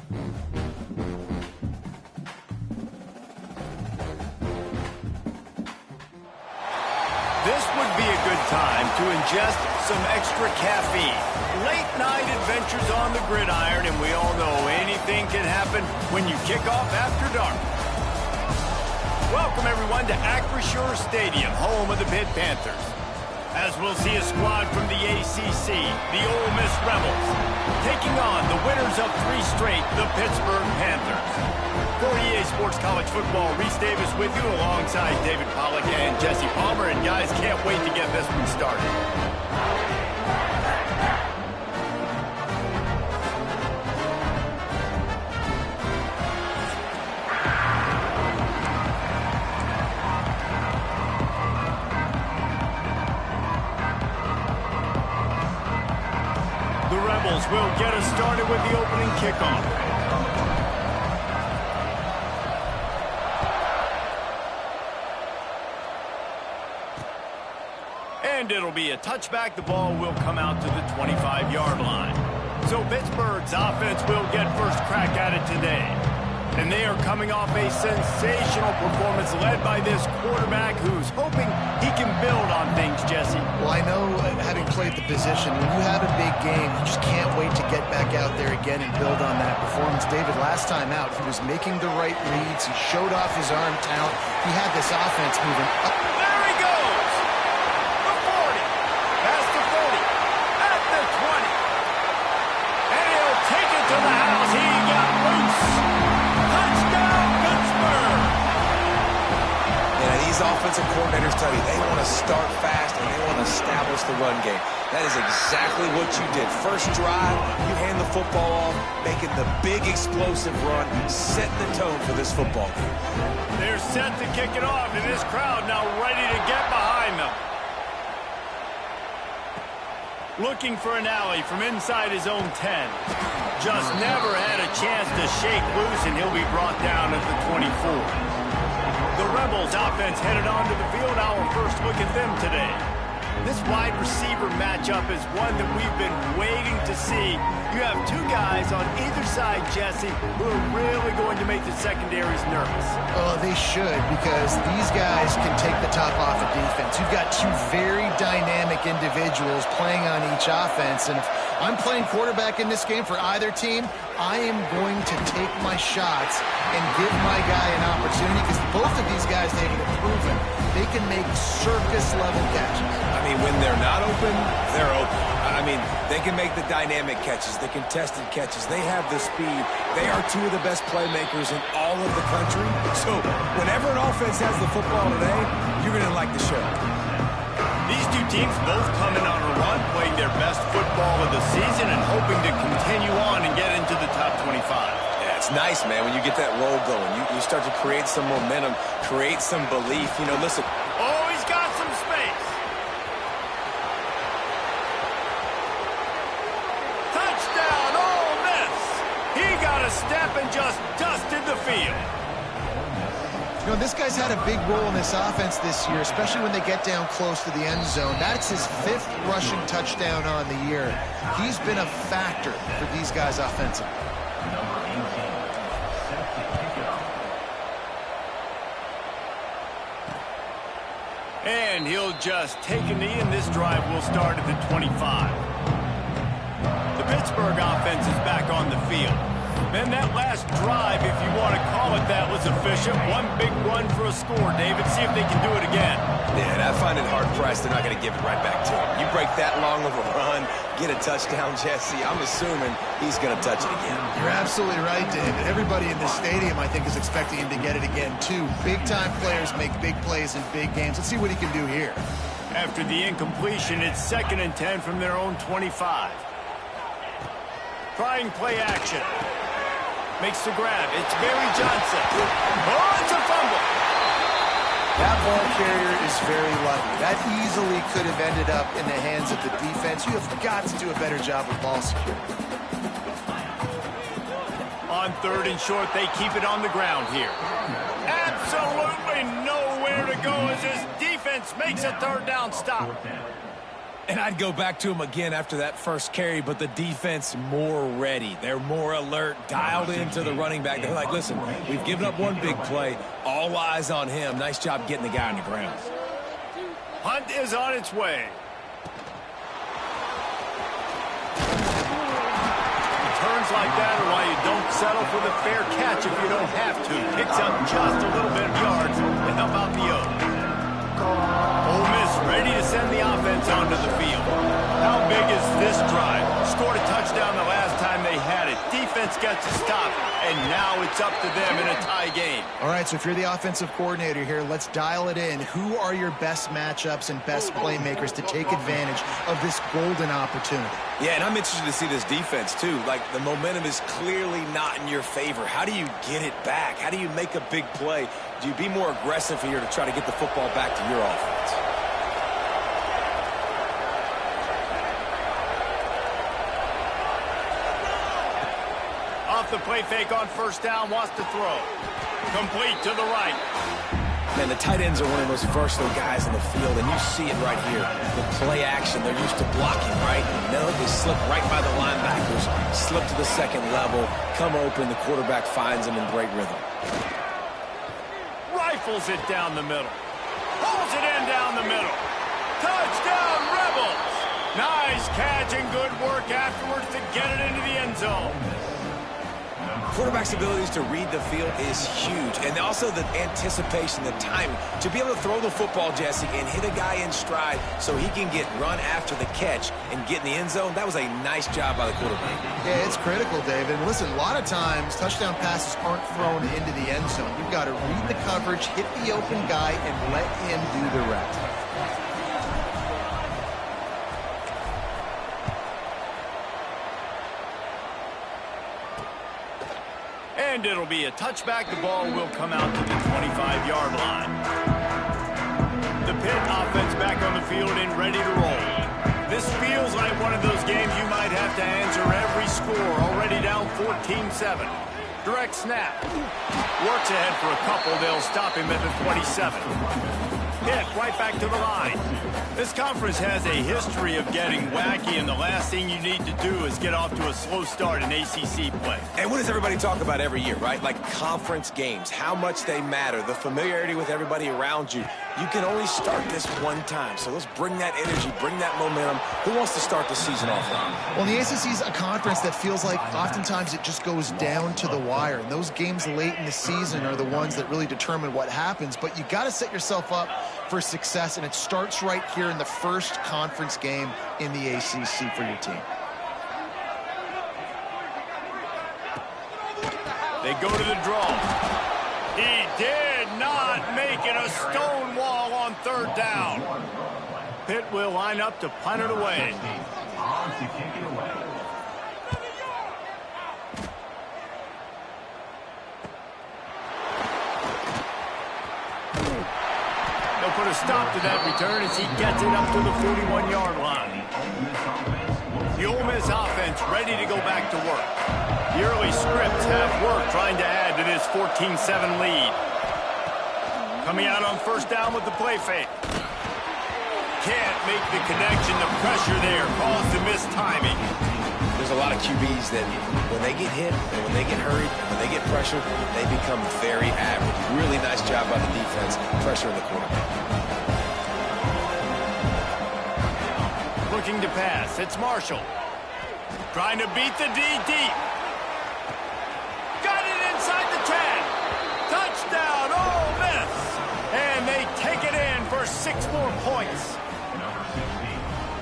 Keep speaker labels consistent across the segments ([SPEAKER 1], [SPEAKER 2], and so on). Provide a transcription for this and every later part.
[SPEAKER 1] This would be a good time to ingest some extra caffeine. Late night adventures on the gridiron, and we all know anything can happen when you kick off after dark. Welcome everyone to Acrisure Stadium, home of the Pitt Panthers. As we'll see a squad from the ACC, the Ole Miss Rebels, taking on the winners of 3 straight, the Pittsburgh Panthers. For EA Sports College Football, Reese Davis with you alongside David Pollack and Jesse Palmer. And guys, can't wait to get this one started. The Rebels will get us started with the opening kickoff. And it'll be a touchback. The ball will come out to the 25-yard line. So Pittsburgh's offense will get first crack at it today. And they are coming off a sensational performance led by this quarterback who's hoping he can build on things, Jesse.
[SPEAKER 2] Well, I know, having played the position, when you have a big game, you just can't wait to get back out there again and build on that performance. David, last time out, he was making the right reads. He showed off his arm talent. He had this offense moving up.
[SPEAKER 1] There he goes! The 40, past the 40, at the 20. And he'll take it to the house. He got loose. Touchdown, Pittsburgh!
[SPEAKER 3] Yeah, these offensive coordinators tell you they want to start fast and they want to establish the run game. That is exactly what you did. First drive, you hand the football off, making the big explosive run, setting the tone for this football game.
[SPEAKER 1] They're set to kick it off, and this crowd now ready to get behind them. Looking for an alley from inside his own 10. Just never had a chance to shake loose, and he'll be brought down at the 24. The Rebels offense headed onto the field. Our first look at them today. This wide receiver matchup is one that we've been waiting to see. You have 2 guys on either side, Jesse, who are really going to make the secondaries nervous.
[SPEAKER 2] Oh, they should, because these guys can take the top off of defense. You've got 2 very dynamic individuals playing on each offense, and if I'm playing quarterback in this game for either team, I am going to take my shots and give my guy an opportunity, because both of these guys, David, have proven they can make circus-level catches.
[SPEAKER 3] I mean, when they're not open, they're open. I mean, they can make the dynamic catches, the contested catches. They have the speed. They are 2 of the best playmakers in all of the country. So whenever an offense has the football today, you're going to like the show.
[SPEAKER 1] These 2 teams both coming on a run, playing their best football of the season and hoping to continue on and get into the top 25.
[SPEAKER 3] Yeah, it's nice, man, when you get that roll going. You start to create some momentum, create some belief. You know, listen.
[SPEAKER 1] Oh, he's got some space. Touchdown, Ole Miss. He got a step and just dusted the field.
[SPEAKER 2] You know, this guy's had a big role in this offense this year, especially when they get down close to the end zone. That's his 5th rushing touchdown on the year. He's been a factor for these guys offensively.
[SPEAKER 1] And he'll just take a knee, and this drive will start at the 25. The Pittsburgh offense is back on the field. Man, that last drive, if you want to call it that, was efficient. One big run for a score, David. See if they can do it again.
[SPEAKER 3] Yeah, and I find it hard-pressed they're not going to give it right back to him. You break that long of a run, get a touchdown, Jesse, I'm assuming he's going to touch it again.
[SPEAKER 2] You're absolutely right, David. Everybody in this stadium, I think, is expecting him to get it again, too. Big-time players make big plays in big games. Let's see what he can do here.
[SPEAKER 1] After the incompletion, it's 2nd and 10 from their own 25. Trying play action. Makes the grab. It's Barry Johnson. Oh, it's a fumble.
[SPEAKER 2] That ball carrier is very lucky. That easily could have ended up in the hands of the defense. You have got to do a better job with ball security.
[SPEAKER 1] On 3rd and short, they keep it on the ground here. Absolutely nowhere to go as this defense makes a 3rd down stop.
[SPEAKER 3] And I'd go back to him again after that first carry, but the defense more ready. They're more alert, dialed into the running back. They're like, listen, we've given up one big play. All eyes on him. Nice job getting the guy on the ground.
[SPEAKER 1] Hunt is on its way. Turns like that are why you don't settle for the fair catch if you don't have to. Picks up just a little bit of yards to help out the O. Ole Miss ready to send the offense onto the field. How big is this drive? Scored a touchdown the last time they had it. Defense gets a stop, and now it's up to them in a tie game.
[SPEAKER 2] All right, so if you're the offensive coordinator here, let's dial it in. Who are your best matchups and best playmakers to take advantage of this golden opportunity?
[SPEAKER 3] Yeah, and I'm interested to see this defense, too. Like, the momentum is clearly not in your favor. How do you get it back? How do you make a big play? Do you be more aggressive here to try to get the football back to your offense?
[SPEAKER 1] Off the play fake on first down, wants to throw. Complete to the right.
[SPEAKER 3] Man, the tight ends are one of the most versatile guys in the field, and you see it right here. The play action, they're used to blocking, right? Now they slip right by the linebackers, slip to the second level, come open, the quarterback finds them in great rhythm.
[SPEAKER 1] Rifles it down the middle. Pulls it in down the middle. Touchdown, Rebels! Nice catch and good work afterwards to get it into the end zone.
[SPEAKER 3] Quarterback's abilities to read the field is huge, and also the anticipation, the timing. To be able to throw the football, Jesse, and hit a guy in stride so he can get run after the catch and get in the end zone, that was a nice job by the quarterback.
[SPEAKER 2] Yeah, it's critical, David. And listen, a lot of times, touchdown passes aren't thrown into the end zone. You've got to read the coverage, hit the open guy, and let him do the rest.
[SPEAKER 1] And it'll be a touchback. The ball will come out to the 25-yard line. The Pitt offense back on the field and ready to roll. This feels like one of those games you might have to answer every score. Already down 14-7. Direct snap. Works ahead for a couple. They'll stop him at the 27. Pitt right back to the line. This conference has a history of getting wacky, and the last thing you need to do is get off to a slow start in ACC play.
[SPEAKER 3] And what does everybody talk about every year, right? Like conference games, how much they matter, the familiarity with everybody around you. You can only start this one time, so let's bring that energy, bring that momentum. Who wants to start the season off right?
[SPEAKER 2] Well, the ACC is a conference that feels like oftentimes it just goes down to the wire, and those games late in the season are the ones that really determine what happens, but you got to set yourself up for success, and it starts right here in the first conference game in the ACC for your team.
[SPEAKER 1] They go to the draw. He did not make it a stone wall on third down. Pitt will line up to punt it away. They'll put a stop to that return as he gets it up to the 41-yard line. The Ole Miss offense ready to go back to work. The early scripts have worked trying to add to this 14-7 lead. Coming out on first down with the play fake. Can't make the connection. The pressure there caused the missed timing.
[SPEAKER 3] There's a lot of QBs that when they get hit and when they get hurried, when they get pressured, they become very average. Really nice job by the defense, pressuring the quarterback.
[SPEAKER 1] Looking to pass. It's Marshall. Trying to beat the D deep. Got it inside the 10. Touchdown, Ole Miss. And they take it in for 6 more points.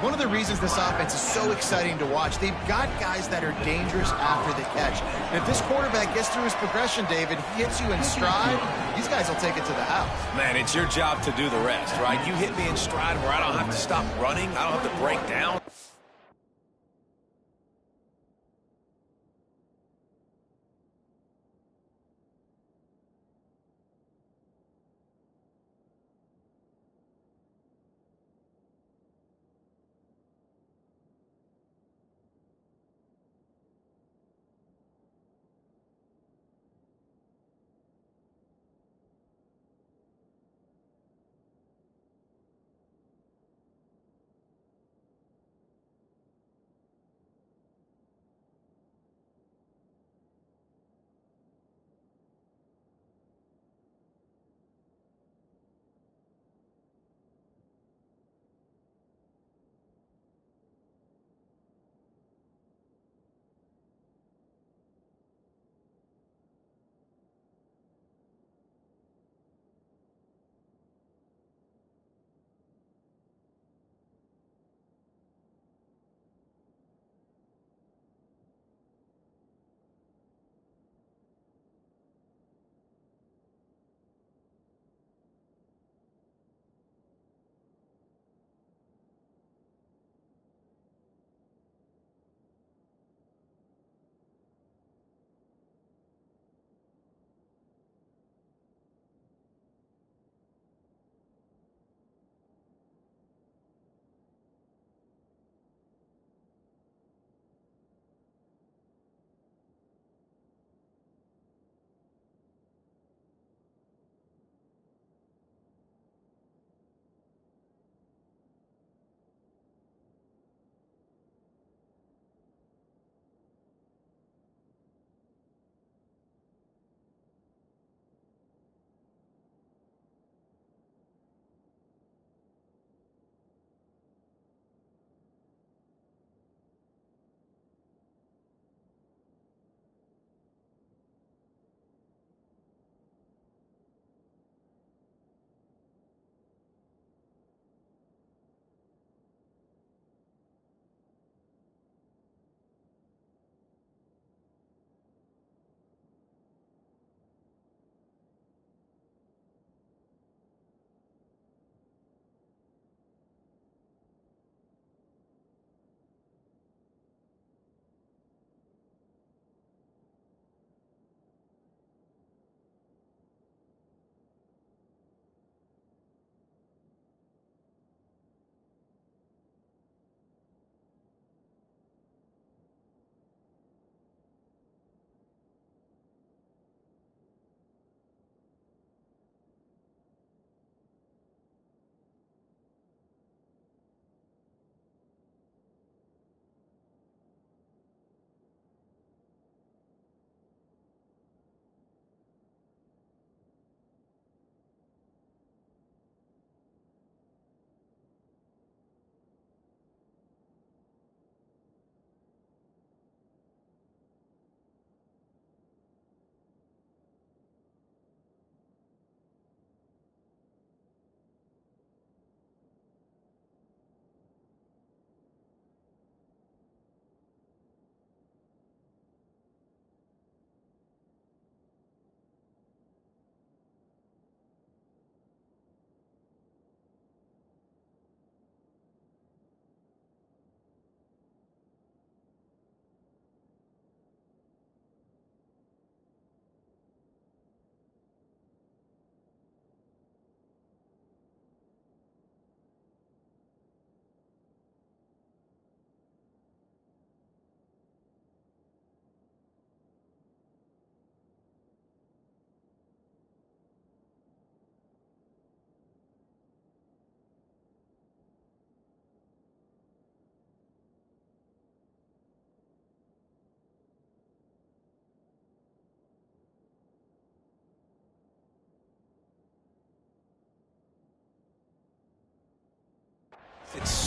[SPEAKER 2] One of the reasons this offense is so exciting to watch, they've got guys that are dangerous after the catch. And if this quarterback gets through his progression, David, he hits you in stride, these guys will take it to the house.
[SPEAKER 3] Man, it's your job to do the rest, right? You hit me in stride where I don't have to stop running. I don't have to break down.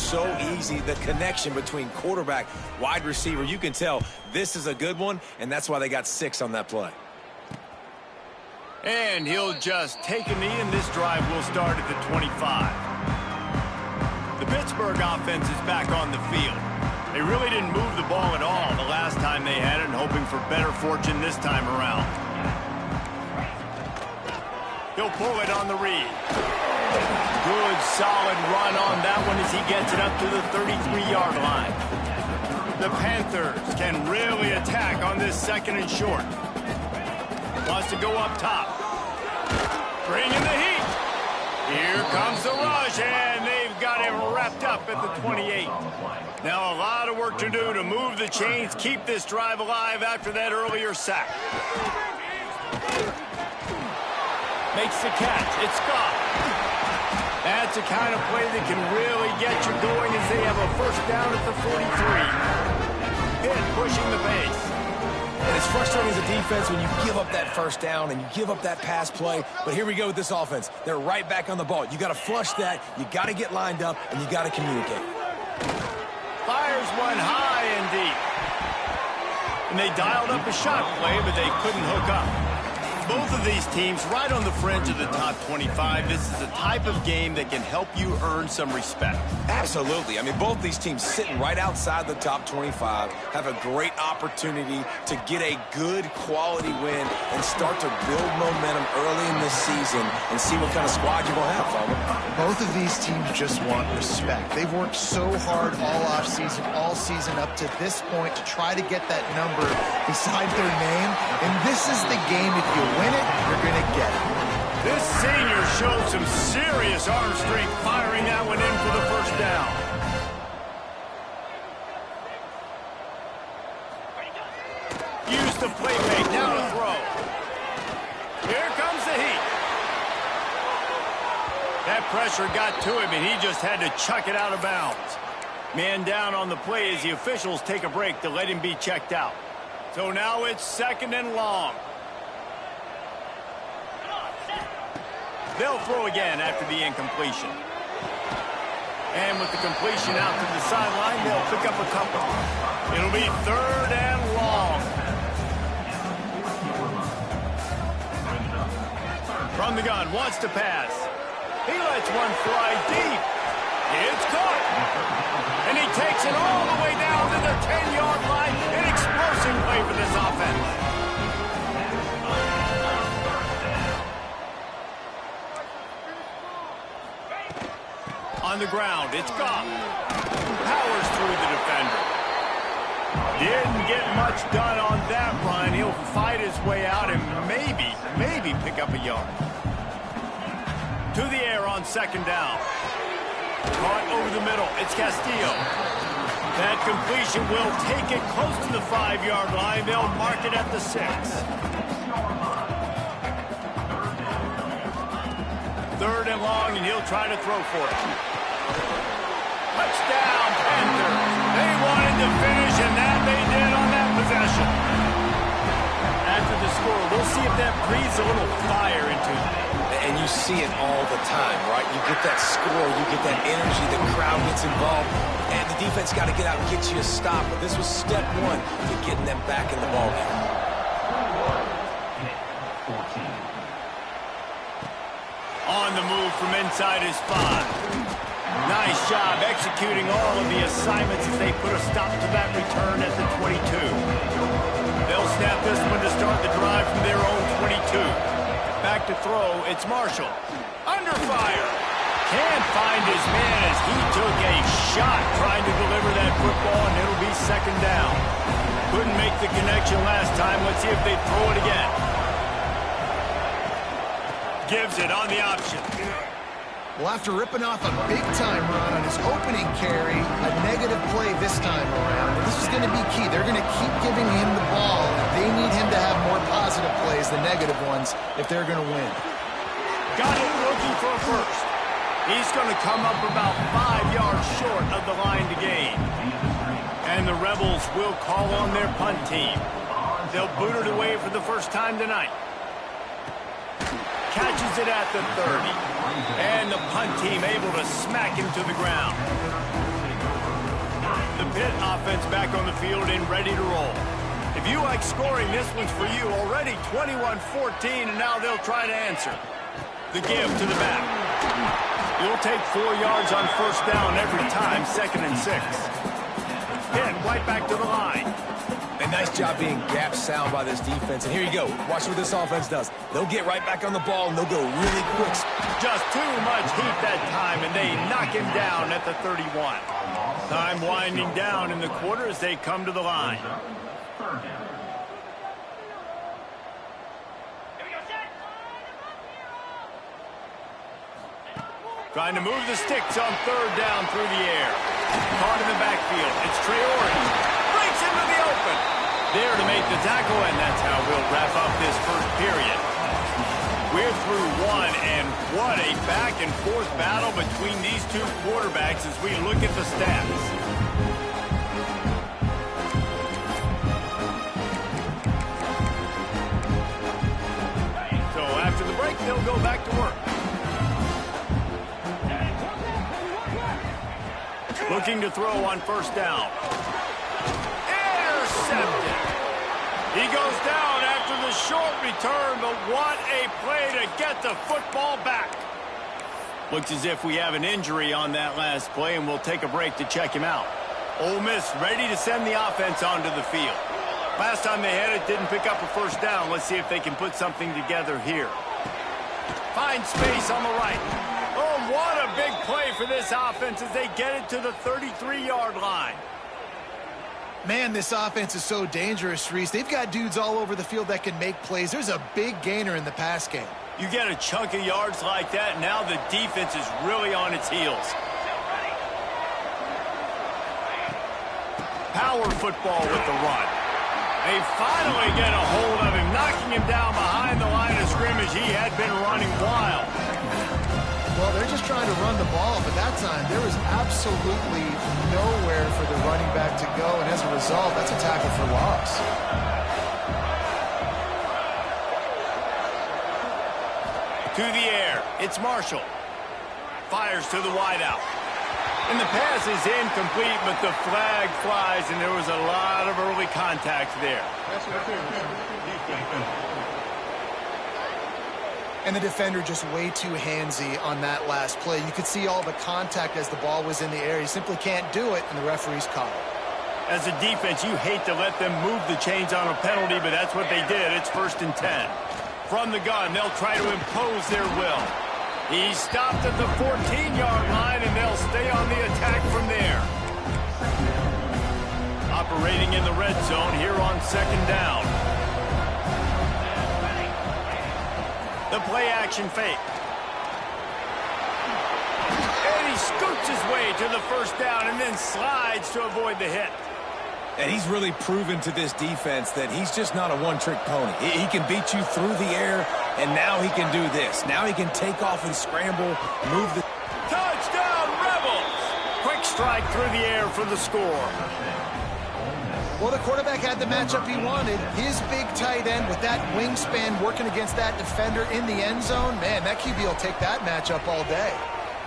[SPEAKER 3] so easy. The connection between quarterback, wide receiver, you can tell this is a good one, and that's why they got 6 on that play.
[SPEAKER 1] And he'll just take a knee, and this drive will start at the 25. The Pittsburgh offense is back on the field. They really didn't move the ball at all the last time they had it, and hoping for better fortune this time around. He'll pull it on the read. Good, solid run on that one as he gets it up to the 33-yard line. The Panthers can really attack on this 2nd and short. Wants to go up top. Bring in the heat. Here comes the rush, and they've got him wrapped up at the 28. Now a lot of work to do to move the chains, keep this drive alive after that earlier sack. Makes the catch. It's Scott. That's the kind of play that can really get you going as they have a first down at the 43. Pitt pushing the pace.
[SPEAKER 3] And it's frustrating as a defense when you give up that first down and you give up that pass play. But here we go with this offense. They're right back on the ball. You got to flush that. You got to get lined up, and you got to communicate.
[SPEAKER 1] Fires one high and deep. And they dialed up a shot play, but they couldn't hook up. Both of these teams right on the fringe of the top 25. This is the type of game that can help you earn some respect.
[SPEAKER 3] Absolutely. I mean, both these teams sitting right outside the top 25 have a great opportunity to get a good quality win and start to build momentum early in this season and see what kind of squad you're going to have, Farmer.
[SPEAKER 2] Both of these teams just want respect. They've worked so hard all season up to this point to try to get that number beside their name. And this is the game. If you win it, you're going to get it.
[SPEAKER 1] This senior showed some serious arm strength firing that one in for the first down. Use the play fake, now to throw. Here comes the heat. That pressure got to him, and he just had to chuck it out of bounds. Man down on the play as the officials take a break to let him be checked out. So now it's 2nd and long. They'll throw again after the incompletion. And with the completion out to the sideline, they'll pick up a couple. It'll be 3rd and long. From the gun, wants to pass. He lets one fly deep. It's caught. And he takes it all the way down to the 10-yard line. An explosive play for this offense. On the ground, it's gone. Powers through the defender. Didn't get much done on that run. He'll fight his way out and maybe pick up a yard. To the air on 2nd down. Caught over the middle. It's Castillo. That completion will take it close to the 5-yard line. They'll mark it at the 6. 3rd and long, and he'll try to throw for it. Touchdown, Panthers. They wanted to finish, and that they did on that possession. After the score, we'll see if that breathes a little fire into them.
[SPEAKER 3] And you see it all the time, right? You get that score, you get that energy, the crowd gets involved, and the defense got to get out and get you a stop. But this was step 1 to getting them back in the ballgame.
[SPEAKER 1] On the move from inside his 5. Nice job executing all of the assignments as they put a stop to that return at the 22. They'll snap this one to start the drive from their own 22. Back to throw, it's Marshall. Under fire. Can't find his man as he took a shot trying to deliver that football, and it'll be 2nd down. Couldn't make the connection last time. Let's see if they throw it again. Gives it on the option.
[SPEAKER 2] Well, after ripping off a big-time run on his opening carry, a negative play this time around. And this is going to be key. They're going to keep giving him the ball. They need him to have more positive plays than negative ones if they're going to win.
[SPEAKER 1] Got it looking for a first. He's going to come up about 5 yards short of the line to gain. And the Rebels will call on their punt team. They'll boot it away for the first time tonight. Catches it at the 30. And the punt team able to smack him to the ground. Pitt offense back on the field and ready to roll. If you like scoring, this one's for you. Already 21-14, and now they'll try to answer. The give to the back. You'll take 4 yards on first down every time, 2nd and 6. Pitt right back to the line.
[SPEAKER 3] A nice job being gap sound by this defense. And here you go. Watch what this offense does. They'll get right back on the ball, and they'll go really quick.
[SPEAKER 1] Just too much heat that time, and they knock him down at the 31. Time winding down in the quarter as they come to the line. Trying to move the sticks on 3rd down through the air. Caught in the backfield. It's Traore. Breaks into the open. There to make the tackle, and that's how we'll wrap up this first period. We're through one, and what a back-and-forth battle between these two quarterbacks as we look at the stats. So after the break, they'll go back to work. Looking to throw on first down. Intercepted. He goes down after the short return, but what a play to get the football back. Looks as if we have an injury on that last play, and we'll take a break to check him out. Ole Miss ready to send the offense onto the field. Last time they had it, didn't pick up a first down. Let's see if they can put something together here. Find space on the right. Oh, what a big play for this offense as they get it to the 33-yard line.
[SPEAKER 2] Man, this offense is so dangerous, Reese. They've got dudes all over the field that can make plays. There's a big gainer in the pass game.
[SPEAKER 1] You get a chunk of yards like that, now the defense is really on its heels. Power football with the run. They finally get a hold of him, knocking him down behind the line of scrimmage. He had been running wild.
[SPEAKER 2] Well, they're just trying to run the ball, but that time there was absolutely nowhere for the running back to go, and as a result, that's a tackle for loss.
[SPEAKER 1] To the air, it's Marshall. Fires to the wideout. And the pass is incomplete, but the flag flies, and there was a lot of early contact there.
[SPEAKER 2] And the defender just way too handsy on that last play. You could see all the contact as the ball was in the air. He simply can't do it, and the referee's caught it.
[SPEAKER 1] As a defense, you hate to let them move the chains on a penalty, but that's what they did. It's 1st and 10. From the gun, they'll try to impose their will. He stopped at the 14-yard line, and they'll stay on the attack from there. Operating in the red zone here on 2nd down. The play-action fake. And he scoots his way to the first down and then slides to avoid the hit.
[SPEAKER 3] And he's really proven to this defense that he's just not a one-trick pony. He can beat you through the air, and now he can do this. Now he can take off and scramble, move the...
[SPEAKER 1] Touchdown, Rebels! Quick strike through the air for the score.
[SPEAKER 2] Well, the quarterback had the matchup he wanted. His big tight end with that wingspan working against that defender in the end zone. Man, that QB will take that matchup all day.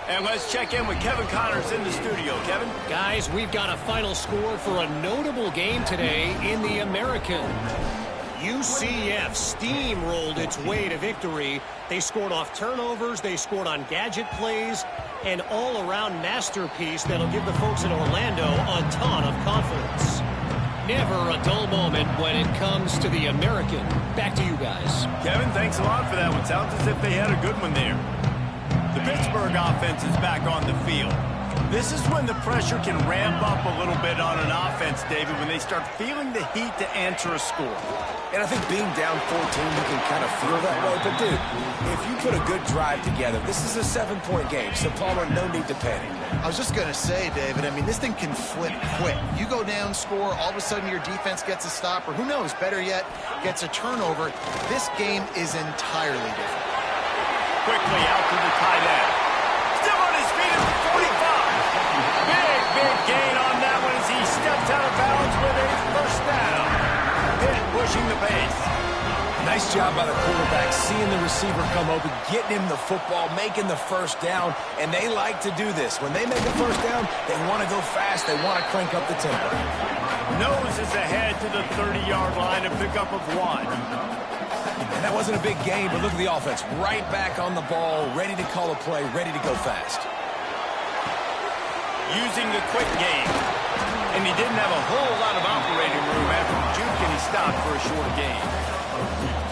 [SPEAKER 1] And let's check in with Kevin Connors in the studio. Kevin?
[SPEAKER 4] Guys, we've got a final score for a notable game today in the American. UCF steamrolled its way to victory. They scored off turnovers, they scored on gadget plays, an all-around masterpiece that'll give the folks in Orlando a ton of confidence. Never a dull moment when it comes to the American. Back to you guys.
[SPEAKER 1] Kevin, thanks a lot for that one. Sounds as if they had a good one there. The Pittsburgh offense is back on the field. This is when the pressure can ramp up a little bit on an offense, David, when they start feeling the heat to answer a score.
[SPEAKER 3] And I think being down 14, you can kind of feel that way. But, dude, if you put a good drive together, this is a 7-point game. So, Palmer, no need to panic.
[SPEAKER 2] I was just going to say, David, I mean, this thing can flip quick. You go down, score, all of a sudden your defense gets a stop, or who knows, better yet, gets a turnover. This game is entirely different.
[SPEAKER 1] Quickly out to the tight end. Still on his feet at the 45. Big gain on that one as he steps out of bounds with a first down. Pitt pushing the pace.
[SPEAKER 3] Nice job by the quarterback, seeing the receiver come open, getting him the football, making the first down, and they like to do this. When they make a first down, they want to go fast. They want to crank up the tempo.
[SPEAKER 1] Noses ahead to the 30-yard line, a pickup of 1.
[SPEAKER 3] And that wasn't a big gain, but look at the offense. Right back on the ball, ready to call a play, ready to go fast.
[SPEAKER 1] Using the quick game. And he didn't have a whole lot of operating room after the juke, and he stopped for a short gain.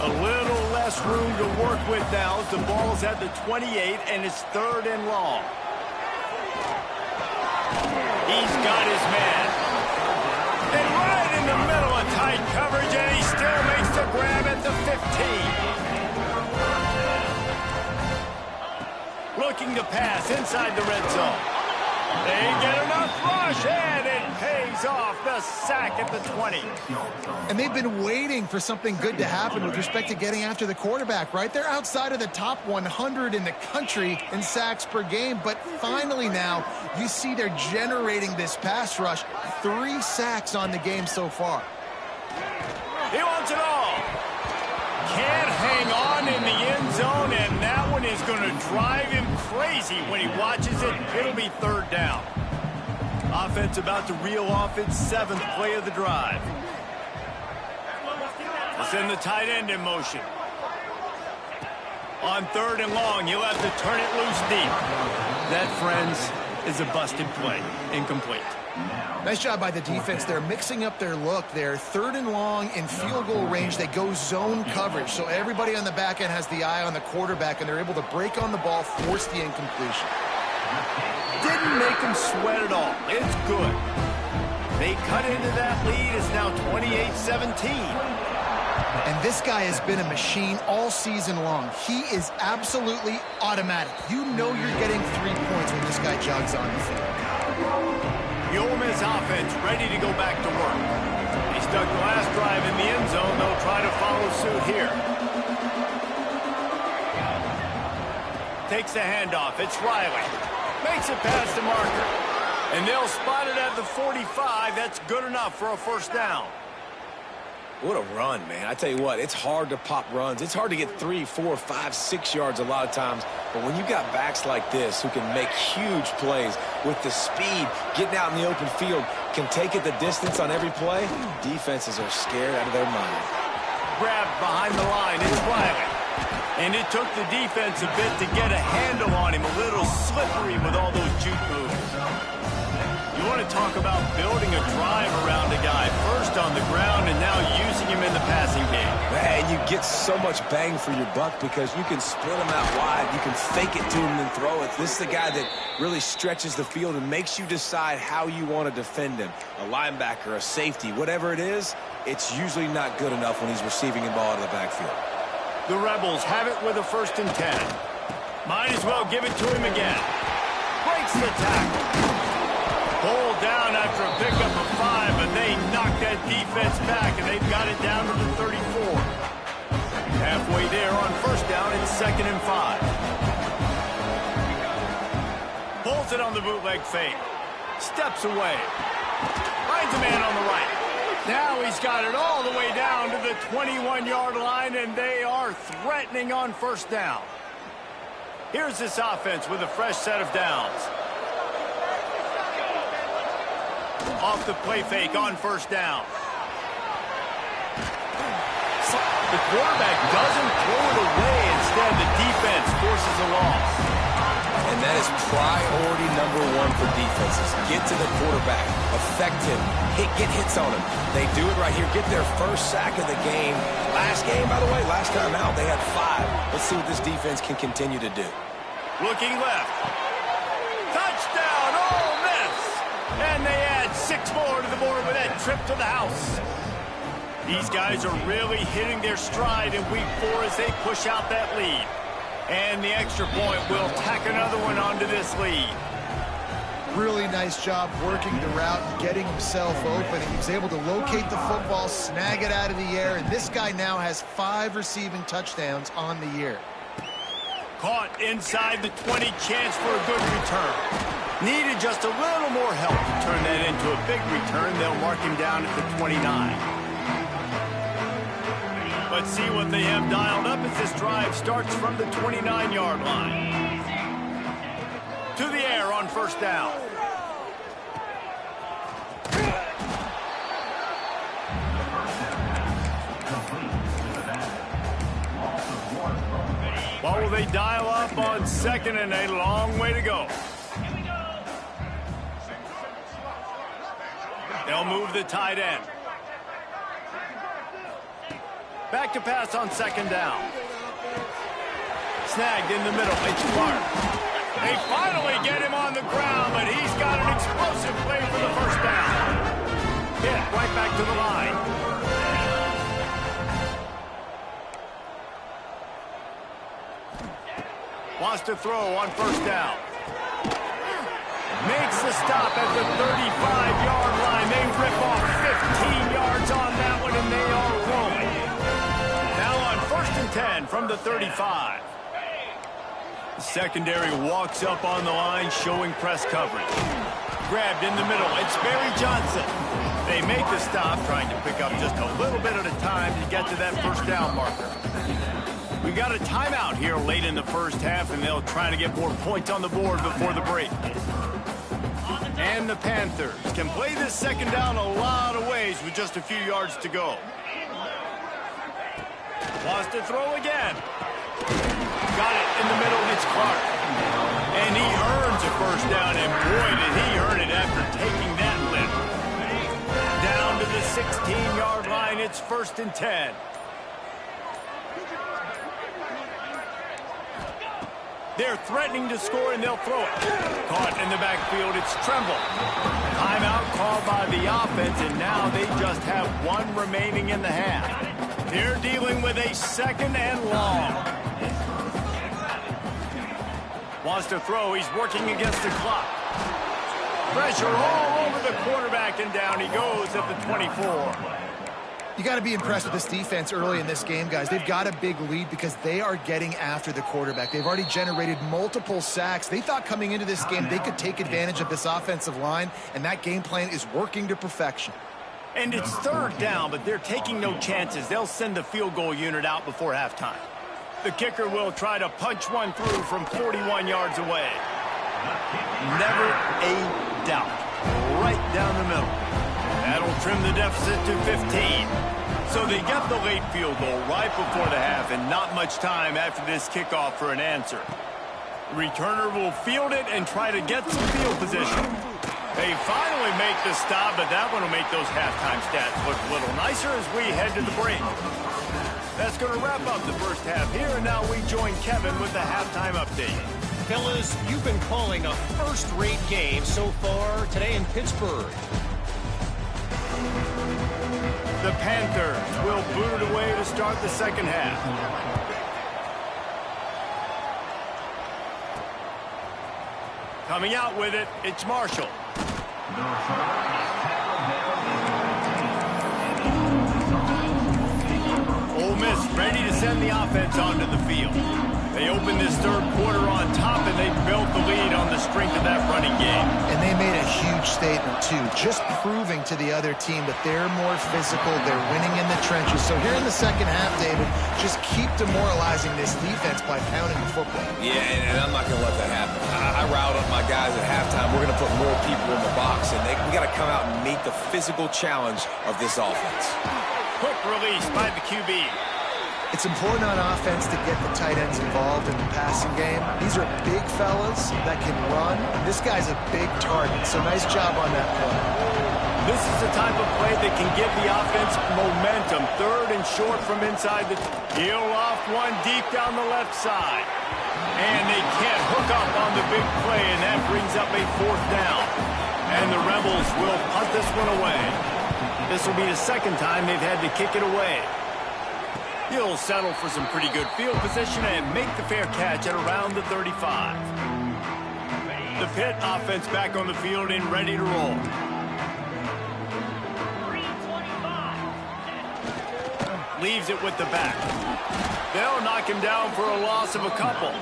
[SPEAKER 1] A little less room to work with now as the ball's at the 28, and it's 3rd and long. He's got his man. And right in the middle of tight coverage, and he still makes the grab at the 15. Looking to pass inside the red zone. They get enough rush, and it pays off the sack at the 20.
[SPEAKER 2] And they've been waiting for something good to happen with respect to getting after the quarterback, right? They're outside of the top 100 in the country in sacks per game, but finally now you see they're generating this pass rush. 3 sacks on the game so far.
[SPEAKER 1] He wants it all. Can't hang on in the end zone, and that one is going to drive him crazy when he watches it. It'll be 3rd down. Offense about to reel off its 7th play of the drive. We'll send the tight end in motion. On 3rd and long, he'll have to turn it loose deep. That, friends, is a busted play. Incomplete.
[SPEAKER 2] Nice job by the defense. They're mixing up their look there. 3rd and long in field goal range. They go zone coverage. So everybody on the back end has the eye on the quarterback, and they're able to break on the ball, force the incompletion.
[SPEAKER 1] Didn't make them sweat at all. It's good. They cut into that lead. It's now 28-17.
[SPEAKER 2] And this guy has been a machine all season long. He is absolutely automatic. You know you're getting 3 points when this guy jogs on the field.
[SPEAKER 1] The Ole Miss offense ready to go back to work. They stuck the last drive in the end zone. They'll try to follow suit here. Takes the handoff. It's Riley. Makes it past the marker. And they'll spot it at the 45. That's good enough for a 1st down.
[SPEAKER 3] What a run, man. I tell you what, it's hard to pop runs. It's hard to get 3, 4, 5, 6 yards a lot of times. But when you got backs like this who can make huge plays with the speed, getting out in the open field, can take it the distance on every play, defenses are scared out of their mind.
[SPEAKER 1] Grabbed behind the line. It's Riley. And it took the defense a bit to get a handle on him. A little slippery with all those juke moves. You want to talk about building a drive around a guy. First on the ground and now using him in the passing game.
[SPEAKER 3] Man, you get so much bang for your buck because you can split him out wide. You can fake it to him and throw it. This is the guy that really stretches the field and makes you decide how you want to defend him. A linebacker, a safety, whatever it is, it's usually not good enough when he's receiving the ball out of the backfield.
[SPEAKER 1] The Rebels have it with a 1st and 10. Might as well give it to him again. Breaks the tackle. Pulled down after a pickup of 5, but they knocked that defense back, and they've got it down to the 34. Halfway there on 1st down, it's 2nd and 5. Pulls it on the bootleg fake. Steps away. Finds a man on the right. Now he's got it all the way down to the 21-yard line, and they are threatening on 1st down. Here's this offense with a fresh set of downs. Off the play fake on 1st down. The quarterback doesn't throw it away. Instead, the defense forces a loss.
[SPEAKER 3] And that is priority number 1 for defenses. Get to the quarterback. Affect him. Get hits on him. They do it right here. Get their 1st sack of the game. Last game, by the way, last time out, they had 5. Let's see what this defense can continue to do.
[SPEAKER 1] Looking left. Touchdown, Ole Miss! And they add 6 more to the board with that trip to the house. These guys are really hitting their stride in week 4 as they push out that lead. And the extra point will tack another one onto this lead.
[SPEAKER 2] Really nice job working the route and getting himself open. He was able to locate the football, snag it out of the air, and this guy now has 5 receiving touchdowns on the year.
[SPEAKER 1] Caught inside the 20, chance for a good return. Needed just a little more help to turn that into a big return. They'll mark him down at the 29. A Let's see what they have dialed up as this drive starts from the 29-yard line. To the air on first down. What will they dial up on second and a long way to go? They'll move the tight end. Back to pass on second down. Snagged in the middle. It's Clark. They finally get him on the ground, but he's got an explosive play for the first down. Hit right back to the line. Wants to throw on first down. Makes the stop at the 35-yard line. They rip off 15 yards on that one, and they are rolling. Now on first and 10 from the 35. The secondary walks up on the line, showing press coverage. Grabbed in the middle. It's Barry Johnson. They make the stop, trying to pick up just a little bit at a time to get to that first down marker. We got a timeout here late in the first half, and they'll try to get more points on the board before the break. And the Panthers can play this second down a lot of ways with just a few yards to go. Wants to throw again. Got it in the middle. It's Clark. And he earns a first down, and boy, did he earn it after taking that lift. Down to the 16-yard line. It's first and 10. They're threatening to score, and they'll throw it. Caught in the backfield, it's Tremble. Timeout called by the offense, and now they just have one remaining in the half. They're dealing with a second and long. Wants to throw, he's working against the clock. Pressure all over the quarterback, and down he goes at the 24.
[SPEAKER 2] You got to be impressed with this defense early in this game, guys. They've got a big lead because they are getting after the quarterback. They've already generated multiple sacks. They thought coming into this game they could take advantage of this offensive line, and that game plan is working to perfection.
[SPEAKER 1] And it's third down, but they're taking no chances. They'll send the field goal unit out before halftime. The kicker will try to punch one through from 41 yards away. Never a doubt. Right down the middle. That'll trim the deficit to 15. So they get the late field goal right before the half, and not much time after this kickoff for an answer. The returner will field it and try to get some field position. They finally make the stop, but that one will make those halftime stats look a little nicer as we head to the break. That's going to wrap up the first half here, and now we join Kevin with the halftime update.
[SPEAKER 4] Fellas, you've been calling a first-rate game so far today in Pittsburgh.
[SPEAKER 1] The Panthers will boot it away to start the second half. Coming out with it, it's Marshall. Ole Miss ready to send the offense onto the field. They opened this third quarter on top, and they built the lead on the strength of that running game.
[SPEAKER 2] And they made a huge statement, too, just proving to the other team that they're more physical, they're winning in the trenches. So here in the second half, David, just keep demoralizing this defense by pounding the football.
[SPEAKER 3] Yeah, and I'm not going to let that happen. I riled up my guys at halftime. We're going to put more people in the box, and we got to come out and meet the physical challenge of this offense.
[SPEAKER 1] Quick release by the QB.
[SPEAKER 2] It's important on offense to get the tight ends involved in the passing game. These are big fellas that can run. This guy's a big target, so nice job on that play.
[SPEAKER 1] This is the type of play that can give the offense momentum. Third and short from inside the... He'll off one deep down the left side. And they can't hook up on the big play, and that brings up a fourth down. And the Rebels will punt this one away. This will be the second time they've had to kick it away. He'll settle for some pretty good field position and make the fair catch at around the 35. The Pitt offense back on the field and ready to roll. Leaves it with the back. They'll knock him down for a loss of a couple.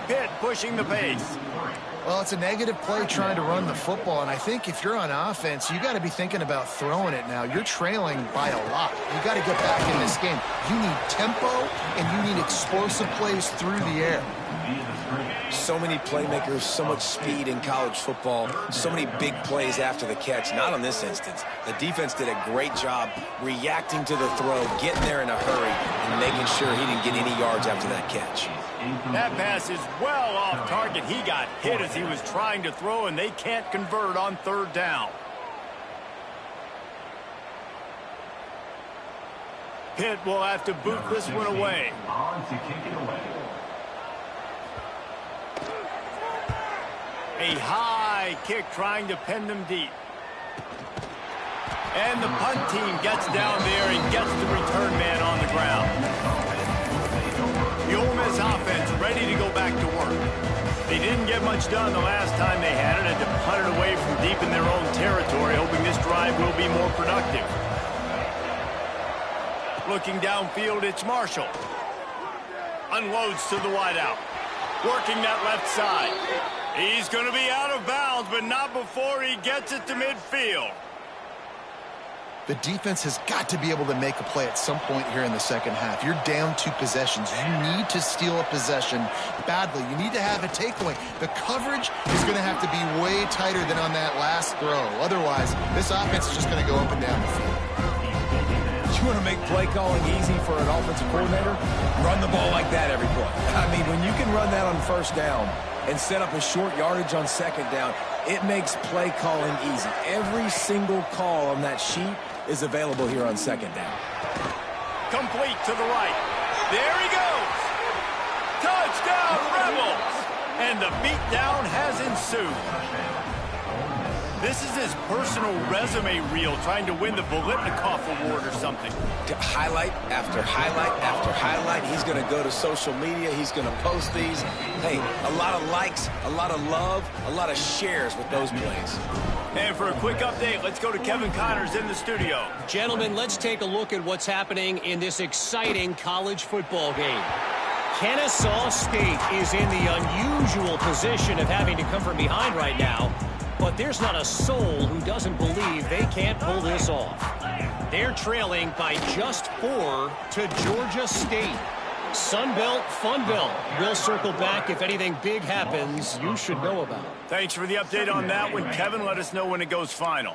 [SPEAKER 1] Pitt pushing the pace.
[SPEAKER 2] Well, it's a negative play trying to run the football, and I think if you're on offense, you got to be thinking about throwing it now. You're trailing by a lot. You got to get back in this game. You need tempo, and you need explosive plays through the air.
[SPEAKER 3] So many playmakers, so much speed in college football, so many big plays after the catch. Not in this instance. The defense did a great job reacting to the throw, getting there in a hurry, and making sure he didn't get any yards after that catch.
[SPEAKER 1] That pass is well off target. He got hit as he was trying to throw, and they can't convert on third down. Pitt will have to boot this one away. A high kick trying to pen them deep. And the punt team gets down there and gets the return man on the ground. The Ole Miss offense ready to go back to work. They didn't get much done the last time they had it, and to punt it away from deep in their own territory, hoping this drive will be more productive. Looking downfield, it's Marshall. Unloads to the wideout. Working that left side. He's going to be out of bounds, but not before he gets it to midfield.
[SPEAKER 2] The defense has got to be able to make a play at some point here in the second half. You're down 2 possessions. You need to steal a possession badly. You need to have a takeaway. The coverage is going to have to be way tighter than on that last throw. Otherwise, this offense is just going to go up and down the field.
[SPEAKER 3] You want to make play calling easy for an offensive coordinator? Run the ball like that every play. I mean, when you can run that on first down and set up a short yardage on second down, it makes play calling easy. Every single call on that sheet is available here on second down.
[SPEAKER 1] Complete to the right. There he goes. Touchdown, Rebels. And the beatdown has ensued. This is his personal resume reel, trying to win the Bolitnikoff Award or something.
[SPEAKER 3] Highlight after highlight after highlight. He's going to go to social media. He's going to post these. Hey, a lot of likes, a lot of love, a lot of shares with those plays.
[SPEAKER 1] And for a quick update, let's go to Kevin Connors in the studio.
[SPEAKER 4] Gentlemen, let's take a look at what's happening in this exciting college football game. Kennesaw State is in the unusual position of having to come from behind right now, but there's not a soul who doesn't believe they can't pull this off. They're trailing by just 4 to Georgia State. Sunbelt, Funbelt. We'll circle back if anything big happens you should know about.
[SPEAKER 1] Thanks for the update on that one, Kevin. Let us know when it goes final.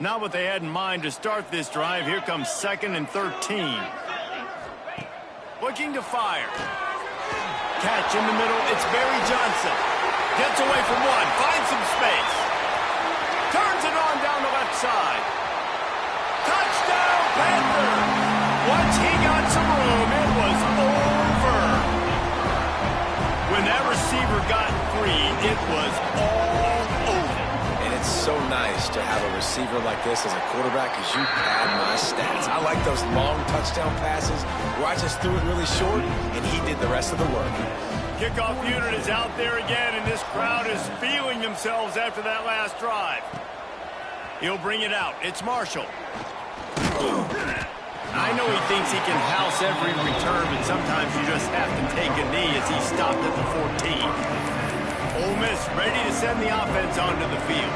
[SPEAKER 1] Not what they had in mind to start this drive. Here comes 2nd and 13. Looking to fire. Catch in the middle. It's Barry Johnson. Gets away from one. Finds some space. Turns it on down the left side. Touchdown, Panthers! Once he got some room, it was over. When that receiver got free, it was all over.
[SPEAKER 3] And it's so nice to have a receiver like this as a quarterback because you pad my stats. I like those long touchdown passes where I just threw it really short and he did the rest of the work.
[SPEAKER 1] Kickoff unit is out there again, and this crowd is feeling themselves after that last drive. He'll bring it out. It's Marshall. I know he thinks he can house every return, but sometimes you just have to take a knee as he stopped at the 14. Ole Miss ready to send the offense onto the field.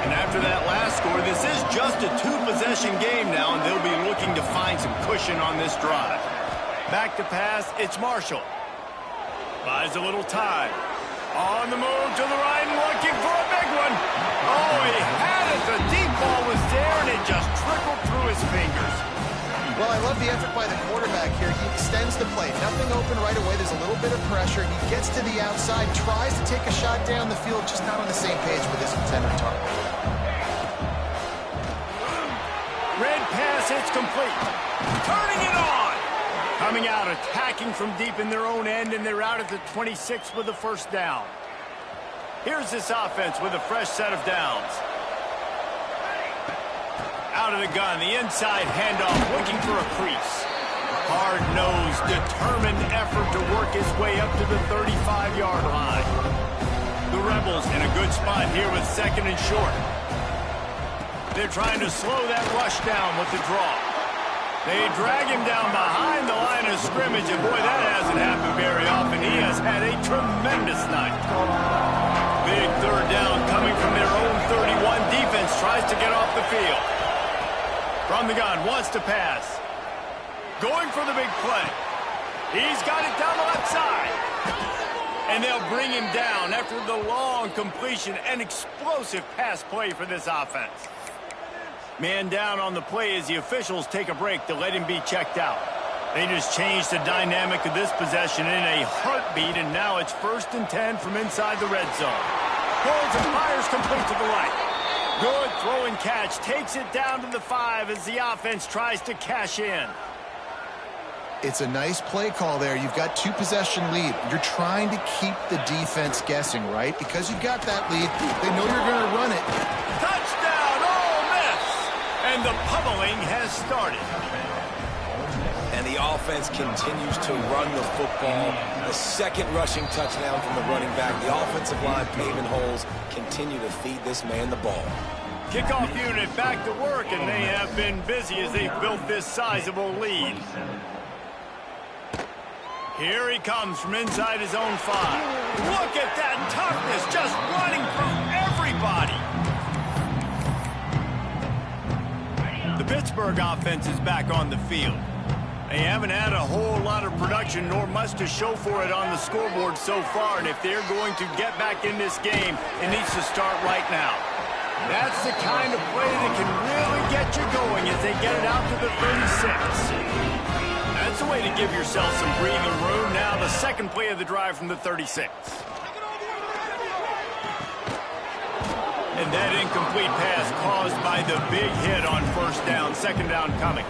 [SPEAKER 1] And after that last score, this is just a 2-possession game now, and they'll be looking to find some cushion on this drive. Back to pass, it's Marshall. Buys a little time. On the move to the right and looking for a big one. Oh, he had it. The deep ball was there, and it just trickled through his fingers.
[SPEAKER 2] Well, I love the effort by the quarterback here. He extends the play. Nothing open right away. There's a little bit of pressure. He gets to the outside, tries to take a shot down the field, just not on the same page with his intended target.
[SPEAKER 1] Red pass, it's complete. Turning it on. Coming out, attacking from deep in their own end, and they're out at the 26 with the first down. Here's this offense with a fresh set of downs. Out of the gun, the inside handoff, looking for a crease. Hard-nosed, determined effort to work his way up to the 35-yard line. The Rebels in a good spot here with 2nd and short. They're trying to slow that rush down with the draw. They drag him down behind the line of scrimmage, and boy, that hasn't happened very often. He has had a tremendous night. Big third down coming from their own 31. Defense tries to get off the field. From the gun, wants to pass. Going for the big play. He's got it down the left side. And they'll bring him down after the long completion. An explosive pass play for this offense. Man down on the play as the officials take a break to let him be checked out. They just changed the dynamic of this possession in a heartbeat, and now it's 1st and 10 from inside the red zone. Holds and fires complete to the right. Good throw and catch. Takes it down to the 5 as the offense tries to cash in.
[SPEAKER 2] It's a nice play call there. You've got 2-possession lead. You're trying to keep the defense guessing, right? Because you've got that lead, they know you're going to run it.
[SPEAKER 1] Touchdown, Ole Miss! And the pummeling has started.
[SPEAKER 3] And the offense continues to run the football. The second rushing touchdown from the running back. The offensive line paving holes. Continue to feed this man the ball.
[SPEAKER 1] Kickoff unit back to work, and they have been busy as they've built this sizable lead. Here he comes from inside his own 5. Look at that toughness, just running through everybody. The Pittsburgh offense is back on the field. They haven't had a whole lot of production, nor much to show for it on the scoreboard so far, and if they're going to get back in this game, it needs to start right now. That's the kind of play that can really get you going as they get it out to the 36. That's a way to give yourself some breathing room. Now the second play of the drive from the 36. And that incomplete pass caused by the big hit on 1st down, 2nd down coming.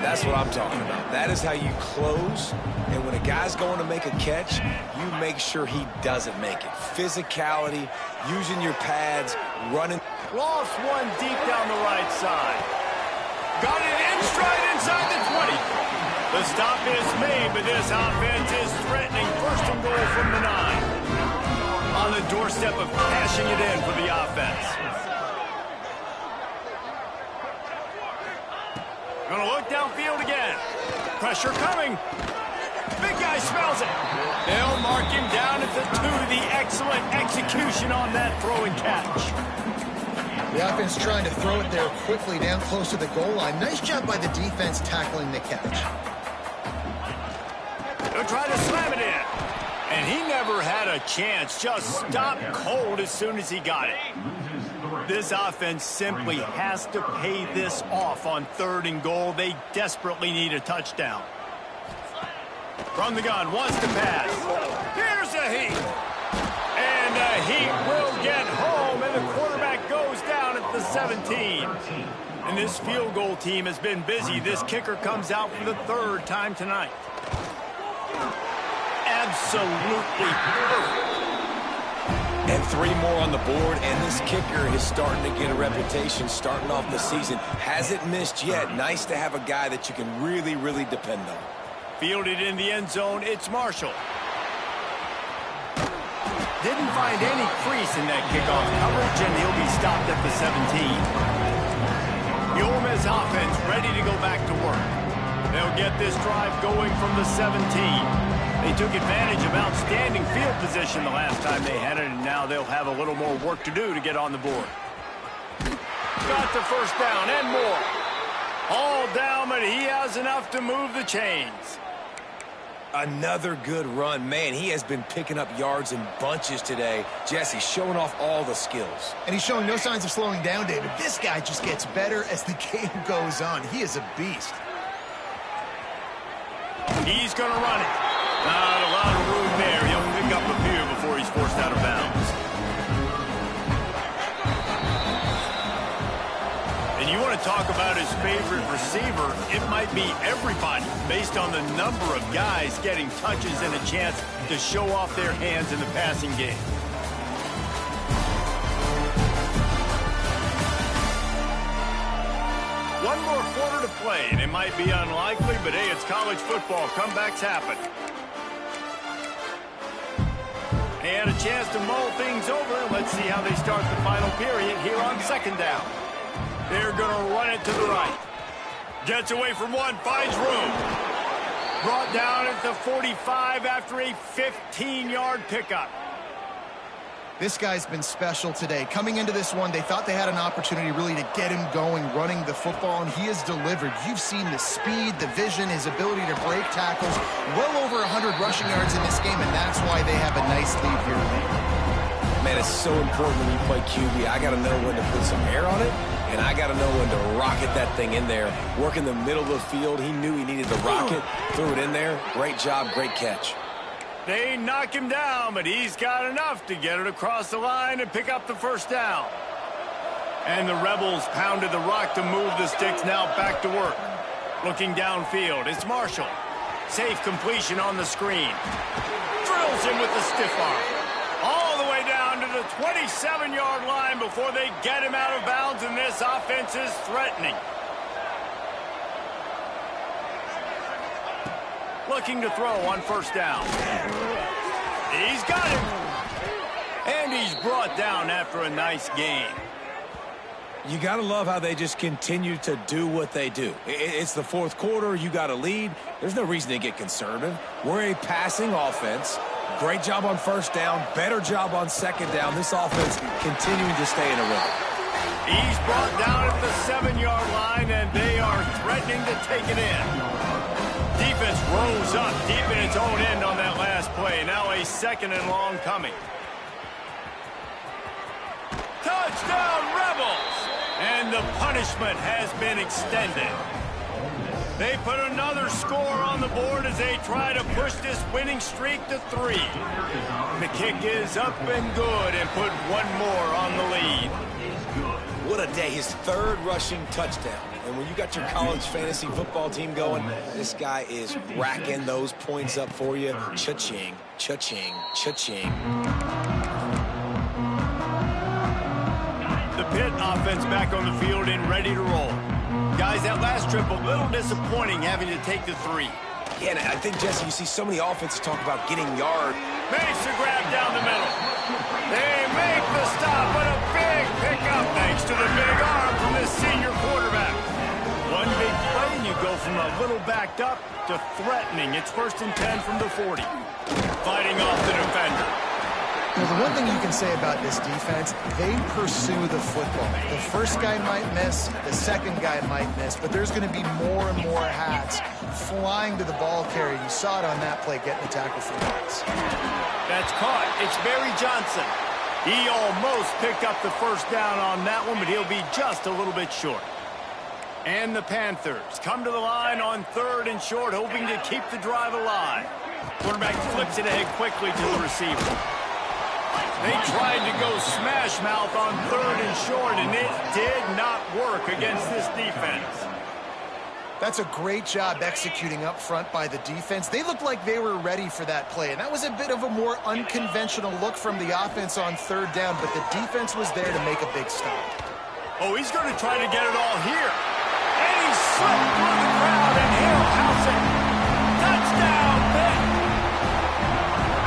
[SPEAKER 3] That's what I'm talking about. That is how you close. And when a guy's going to make a catch, you make sure he doesn't make it. Physicality, using your pads, running.
[SPEAKER 1] Lost one deep down the right side. Got it in stride inside the 20. The stop is made, but this offense is threatening 1st and goal from the 9. On the doorstep of cashing it in for the offense. Gonna look downfield again. Pressure coming. Big guy smells it. They'll mark him down at the 2. The excellent execution on that throw and catch.
[SPEAKER 2] The offense trying to throw it there quickly down close to the goal line. Nice job by the defense tackling the catch.
[SPEAKER 1] They'll try to slam it in. And he never had a chance. Just stopped cold as soon as he got it. This offense simply has to pay this off on 3rd and goal. They desperately need a touchdown. From the gun, wants to pass. Here's a heat. And the heat will get home, and the quarterback goes down at the 17. And this field goal team has been busy. This kicker comes out for the 3rd time tonight. Absolutely perfect.
[SPEAKER 3] And 3 more on the board, and this kicker is starting to get a reputation starting off the season. Hasn't missed yet. Nice to have a guy that you can really, really depend on.
[SPEAKER 1] Fielded in the end zone, it's Marshall. Didn't find any crease in that kickoff coverage, and he'll be stopped at the 17. The Ole Miss offense ready to go back to work. They'll get this drive going from the 17. They took advantage of outstanding field position the last time they had it, and now they'll have a little more work to do to get on the board. Got the 1st down and more. All down, but he has enough to move the chains.
[SPEAKER 3] Another good run. Man, he has been picking up yards in bunches today. Jesse showing off all the skills.
[SPEAKER 2] And he's showing no signs of slowing down, David. This guy just gets better as the game goes on. He is a beast.
[SPEAKER 1] He's going to run it. Not a lot of room there. He'll pick up a few before he's forced out of bounds. And you want to talk about his favorite receiver, it might be everybody based on the number of guys getting touches and a chance to show off their hands in the passing game. One more quarter to play, and it might be unlikely, but hey, it's college football. Comebacks happen. They had a chance to mull things over. Let's see how they start the final period here on 2nd down. They're going to run it to the right. Gets away from one, finds room. Brought down at the 45 after a 15-yard pickup.
[SPEAKER 2] This guy's been special today. Coming into this one, they thought they had an opportunity really to get him going, running the football, and he has delivered. You've seen the speed, the vision, his ability to break tackles. Well over 100 rushing yards in this game, and that's why they have a nice lead here today.
[SPEAKER 3] Man, it's so important when you play QB. I got to know when to put some air on it, and I got to know when to rocket that thing in there. Work in the middle of the field. He knew he needed the rocket, threw it in there. Great job, great catch.
[SPEAKER 1] They knock him down, but he's got enough to get it across the line and pick up the first down. And the Rebels pounded the rock to move the sticks, now back to work. Looking downfield, it's Marshall. Safe completion on the screen. Drills him with the stiff arm. All the way down to the 27-yard line before they get him out of bounds, and this offense is threatening. Looking to throw on first down. He's got him. And he's brought down after a nice gain.
[SPEAKER 3] You got to love how they just continue to do what they do. It's the fourth quarter. You got a lead. There's no reason to get conservative. We're a passing offense. Great job on first down. Better job on second down. This offense continuing to stay in a rhythm.
[SPEAKER 1] He's brought down at the 7-yard line, and they are threatening to take it in. Defense rose up deep in its own end on that last play. Now a 2nd and long coming. Touchdown, Rebels! And the punishment has been extended. They put another score on the board as they try to push this winning streak to 3. The kick is up and good and put one more on the lead.
[SPEAKER 3] What a day. His 3rd rushing touchdown. And when you got your college fantasy football team going, this guy is racking those points up for you. Cha-ching, cha-ching, cha-ching.
[SPEAKER 1] The Pitt offense back on the field and ready to roll. Guys, that last trip a little disappointing having to take the 3.
[SPEAKER 3] Yeah, and I think, Jesse, you see so many offenses talk about getting yard.
[SPEAKER 1] Makes the grab down the middle. They make the stop, but a big pickup thanks to the big arm from this senior quarterback. One big play, and you go from a little backed up to threatening. It's 1st and 10 from the 40. Fighting off the defender.
[SPEAKER 2] Now, the one thing you can say about this defense, they pursue the football. The first guy might miss, the second guy might miss, but there's going to be more and more hats flying to the ball carrier. You saw it on that play, getting the tackle for loss.
[SPEAKER 1] That's caught. It's Barry Johnson. He almost picked up the first down on that one, but he'll be just a little bit short. And the Panthers come to the line on 3rd and short, hoping to keep the drive alive. Quarterback flips it ahead quickly to the receiver. They tried to go smash mouth on 3rd and short, and it did not work against this defense.
[SPEAKER 2] That's a great job executing up front by the defense. They looked like they were ready for that play, and that was a bit of a more unconventional look from the offense on 3rd down, but the defense was there to make a big stop.
[SPEAKER 1] Oh, he's going to try to get it all here. And he slipped through the crowd, and he'll house it. Touchdown, Pitt!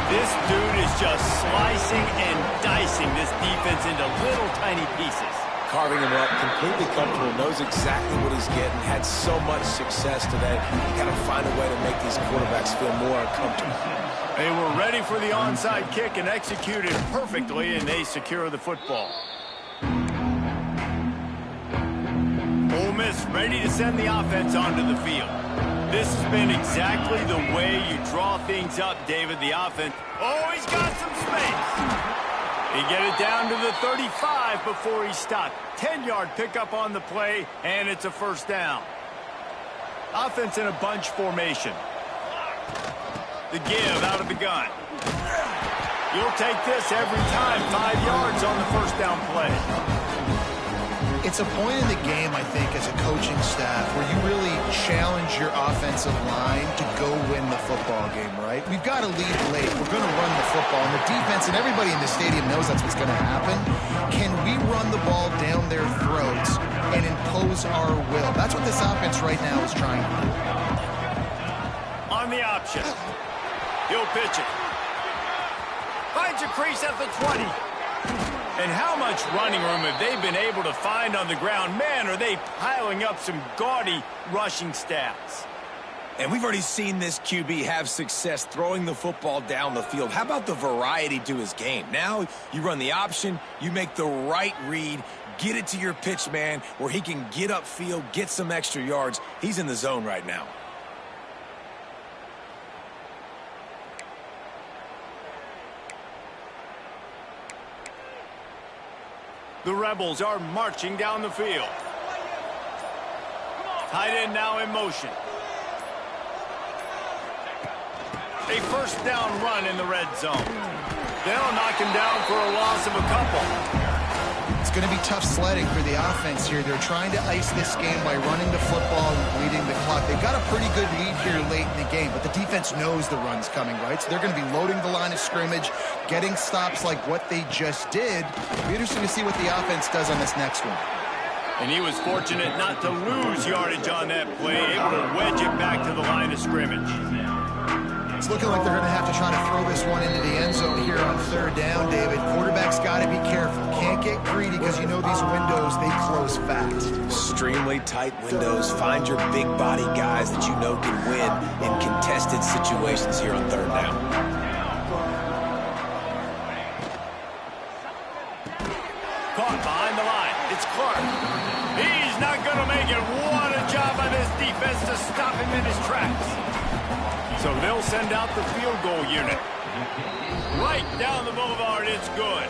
[SPEAKER 1] This dude is just slicing and dicing this defense into little tiny pieces.
[SPEAKER 3] Carving him up, completely comfortable, knows exactly what he's getting, had so much success today. You got to find a way to make these quarterbacks feel more uncomfortable.
[SPEAKER 1] They were ready for the onside kick and executed perfectly, and they secure the football. Ole Miss ready to send the offense onto the field. This has been exactly the way you draw things up, David, the offense. Oh, he's got some space. He get it down to the 35 before he stopped. 10-yard pickup on the play, and it's a first down. Offense in a bunch formation. The give out of the gun. You'll take this every time. 5 yards on the first down play.
[SPEAKER 2] It's a point in the game, I think, as a coaching staff where you really challenge your offensive line to go win the football game, right? We've got to lead late. We're going to run the football. And the defense and everybody in the stadium knows that's what's going to happen. Can we run the ball down their throats and impose our will? That's what this offense right now is trying to do.
[SPEAKER 1] On the option. He'll pitch it. Finds a crease at the 20. And how much running room have they been able to find on the ground? Man, are they piling up some gaudy rushing stats.
[SPEAKER 3] And we've already seen this QB have success throwing the football down the field. How about the variety to his game? Now you run the option, you make the right read, get it to your pitch man where he can get upfield, get some extra yards. He's in the zone right now.
[SPEAKER 1] The Rebels are marching down the field. Tight end now in motion. A first down run in the red zone. They'll knock him down for a loss of a couple.
[SPEAKER 2] It's going to be tough sledding for the offense here. They're trying to ice this game by running the football and bleeding the clock. They've got a pretty good lead here late in the game, but the defense knows the run's coming, right? So they're going to be loading the line of scrimmage, getting stops like what they just did. It'll be interesting to see what the offense does on this next one.
[SPEAKER 1] And he was fortunate not to lose yardage on that play, able to wedge it back to the line of scrimmage.
[SPEAKER 2] It's looking like they're going to have to try to throw this one into the end zone here on third down, David. Quarterback's got to be careful. Can't get greedy because you know these windows, they close fast.
[SPEAKER 3] Extremely tight windows. Find your big body guys that you know can win in contested situations here on third down.
[SPEAKER 1] Caught behind the line. It's Clark. He's not going to make it. What a job by this defense to stop him in his tracks. So they'll send out the field goal unit. Right down the boulevard, it's good.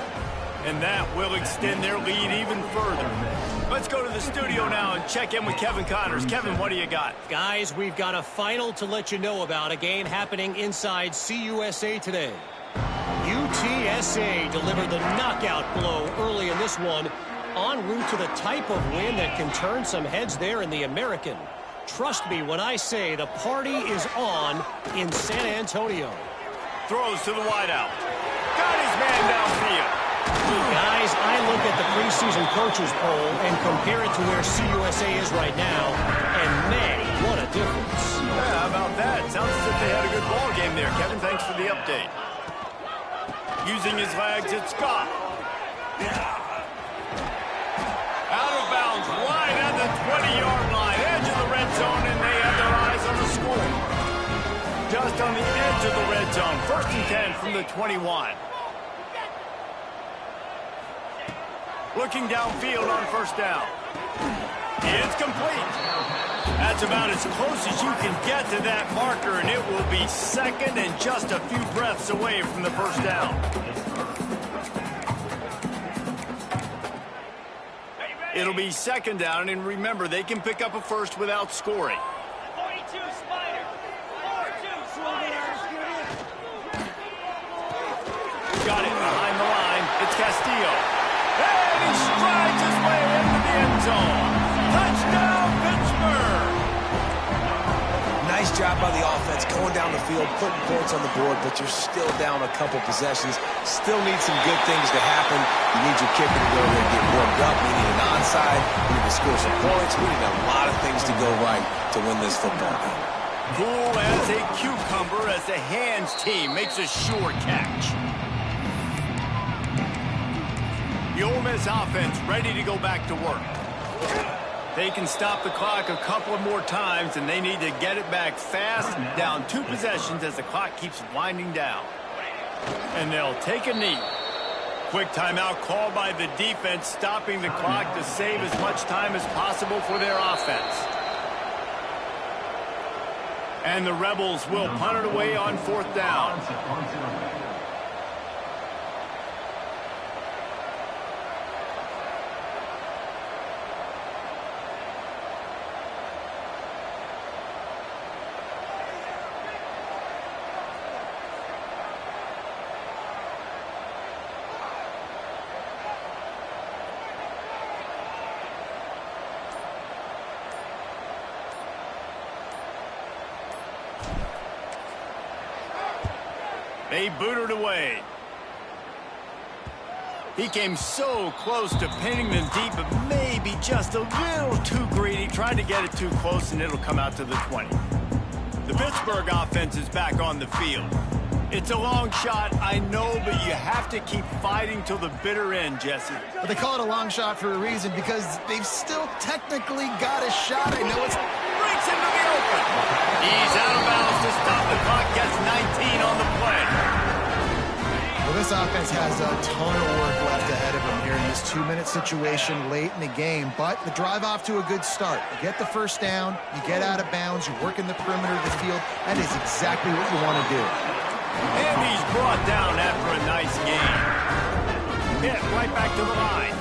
[SPEAKER 1] And that will extend their lead even further. Let's go to the studio now and check in with Kevin Connors. Kevin, what do you got?
[SPEAKER 4] Guys, we've got a final to let you know about, a game happening inside CUSA today. UTSA delivered the knockout blow early in this one, en route to the type of win that can turn some heads there in the American. Trust me when I say the party is on in San Antonio.
[SPEAKER 1] Throws to the wideout. Got his man downfield.
[SPEAKER 4] Guys, I look at the preseason coaches poll and compare it to where CUSA is right now, and man, what a difference.
[SPEAKER 1] Yeah, how about that? Sounds as if they had a good ball game there. Kevin, thanks for the update. Using his legs, it's Scott. Out of bounds, right at the 20-yard line, edge of the red zone, and they have their eyes on the score. Just on the edge of the red zone, 1st and 10 from the 21. Looking downfield on first down. It's complete. That's about as close as you can get to that marker, and it will be second and just a few breaths away from the first down. It'll be second down, and remember, they can pick up a first without scoring.
[SPEAKER 5] 42 Spider. 42 Spider.
[SPEAKER 1] Got it behind the line. It's Castillo. And he strides his way into the end zone. Touchdown, Pittsburgh!
[SPEAKER 3] Nice job by the offense going down the field, putting points on the board, but you're still down a couple possessions. Still need some good things to happen. You need your kicker to go there and get warmed up. We need an onside. We need to score some points. We need a lot of things to go right to win this football game.
[SPEAKER 1] Cool as a cucumber as the hands team makes a sure catch. The Ole Miss offense ready to go back to work. They can stop the clock a couple of more times, and they need to get it back fast, down 2 possessions as the clock keeps winding down. And they'll take a knee. Quick timeout called by the defense, stopping the clock to save as much time as possible for their offense. And the Rebels will punt it away on 4th down. They boot it away. He came so close to pinning them deep, but maybe just a little too greedy. Tried to get it too close, and it'll come out to the 20. The Pittsburgh offense is back on the field. It's a long shot, I know, but you have to keep fighting till the bitter end, Jesse.
[SPEAKER 2] But they call it a long shot for a reason, because they've still technically got a shot. I know it's...
[SPEAKER 1] breaks into the open. He's out of bounds to stop the clock. Gets 19 on the play.
[SPEAKER 2] Well, this offense has a ton of work left ahead of them here in this 2-minute situation late in the game, but the drive off to a good start. You get the first down, you get out of bounds, you work in the perimeter of the field. That is exactly what you want to do.
[SPEAKER 1] And he's brought down after a nice game. Hit right back to the line.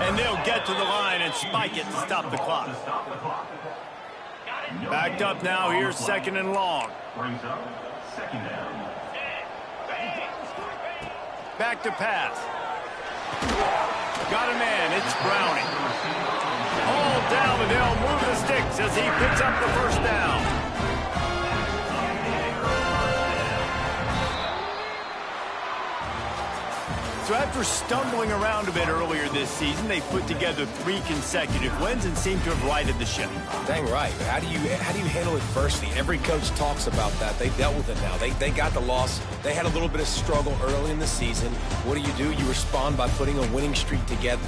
[SPEAKER 1] And they'll get to the line and spike it to stop the clock. Backed up now, here's 2nd and long. Back to pass. Got a man, it's Browning. All down, and they'll move the sticks as he picks up the first down. So after stumbling around a bit earlier this season, they put together 3 consecutive wins and seem to have righted the ship.
[SPEAKER 3] Dang right. How do you handle adversity? Every coach talks about that. They dealt with it now. They got the loss. They had a little bit of struggle early in the season. What do? You respond by putting a winning streak together.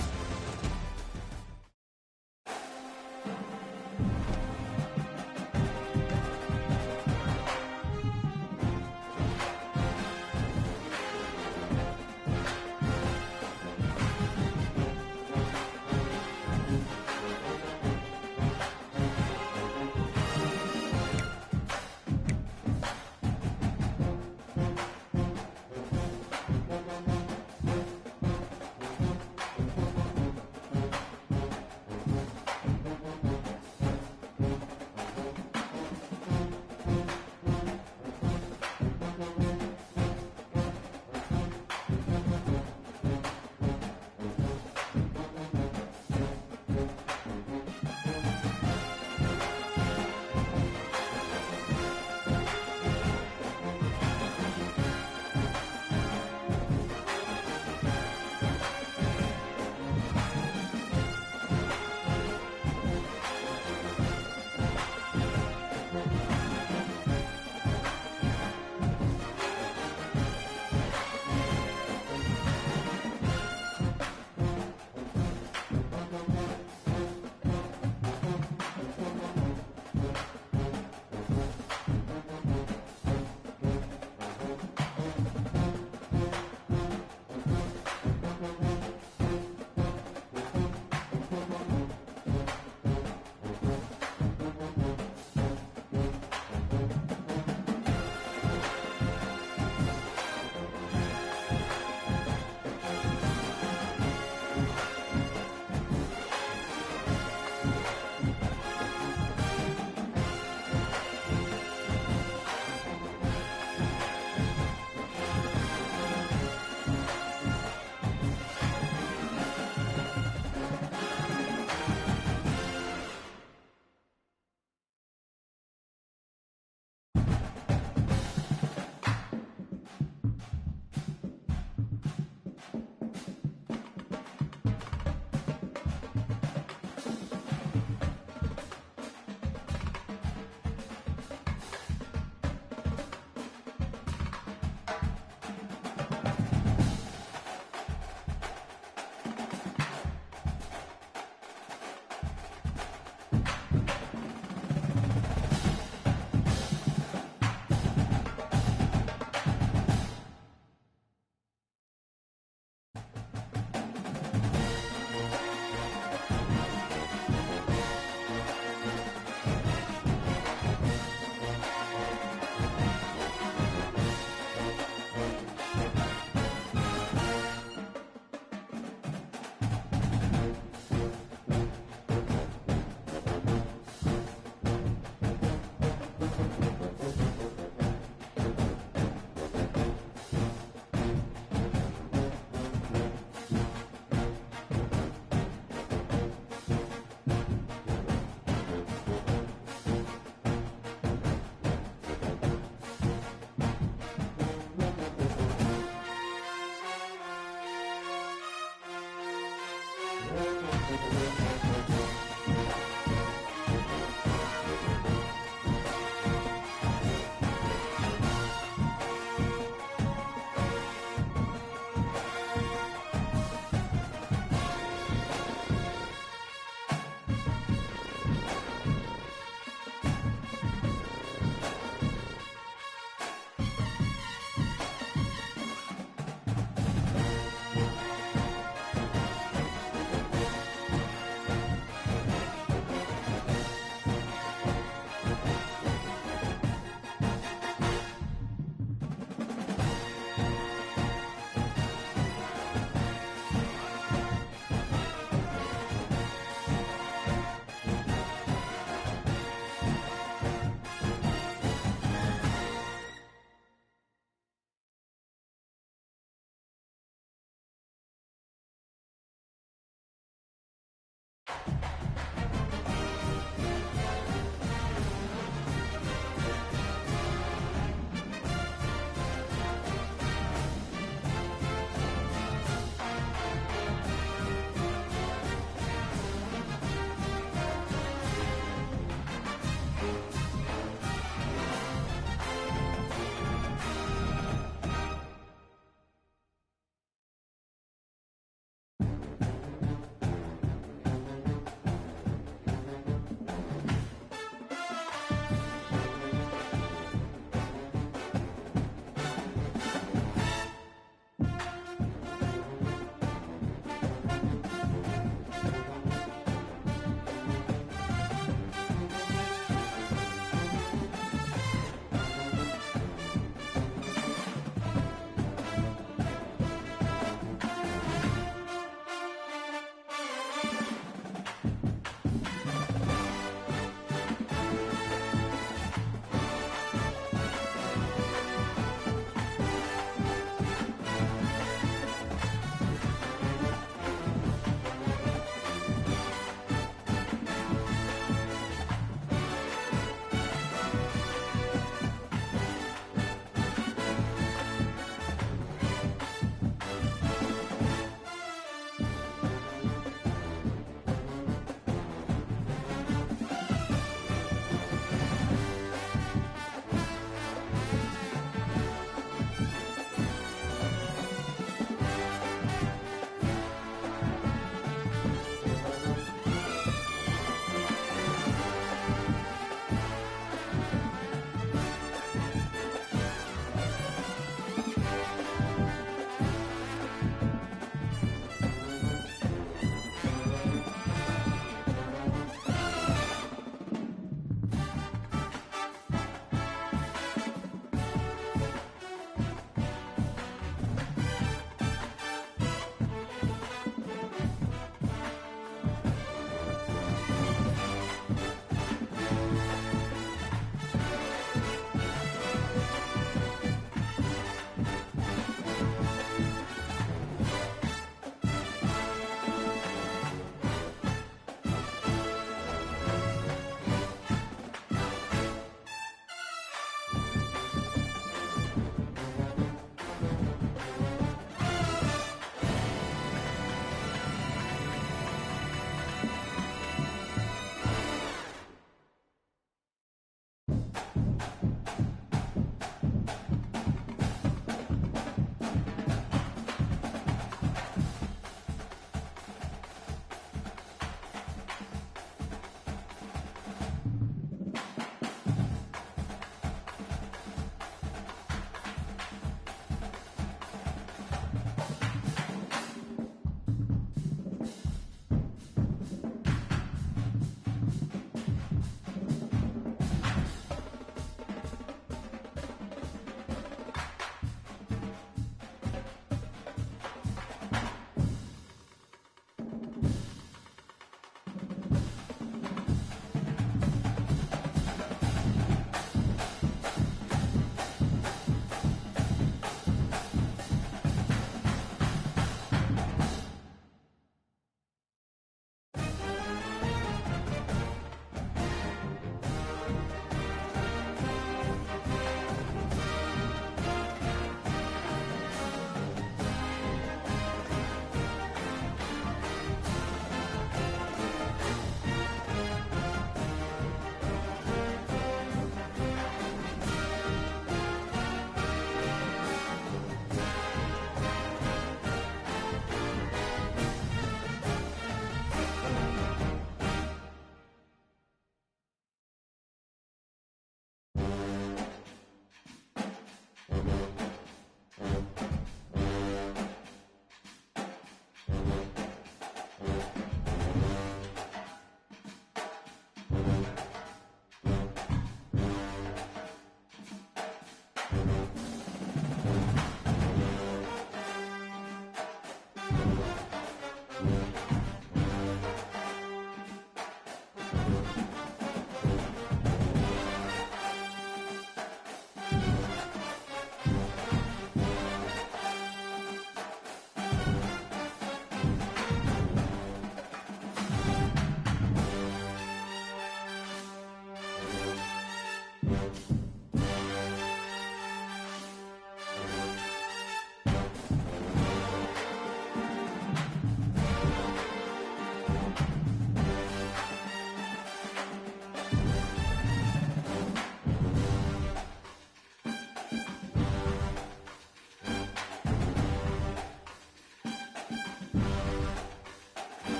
[SPEAKER 2] it.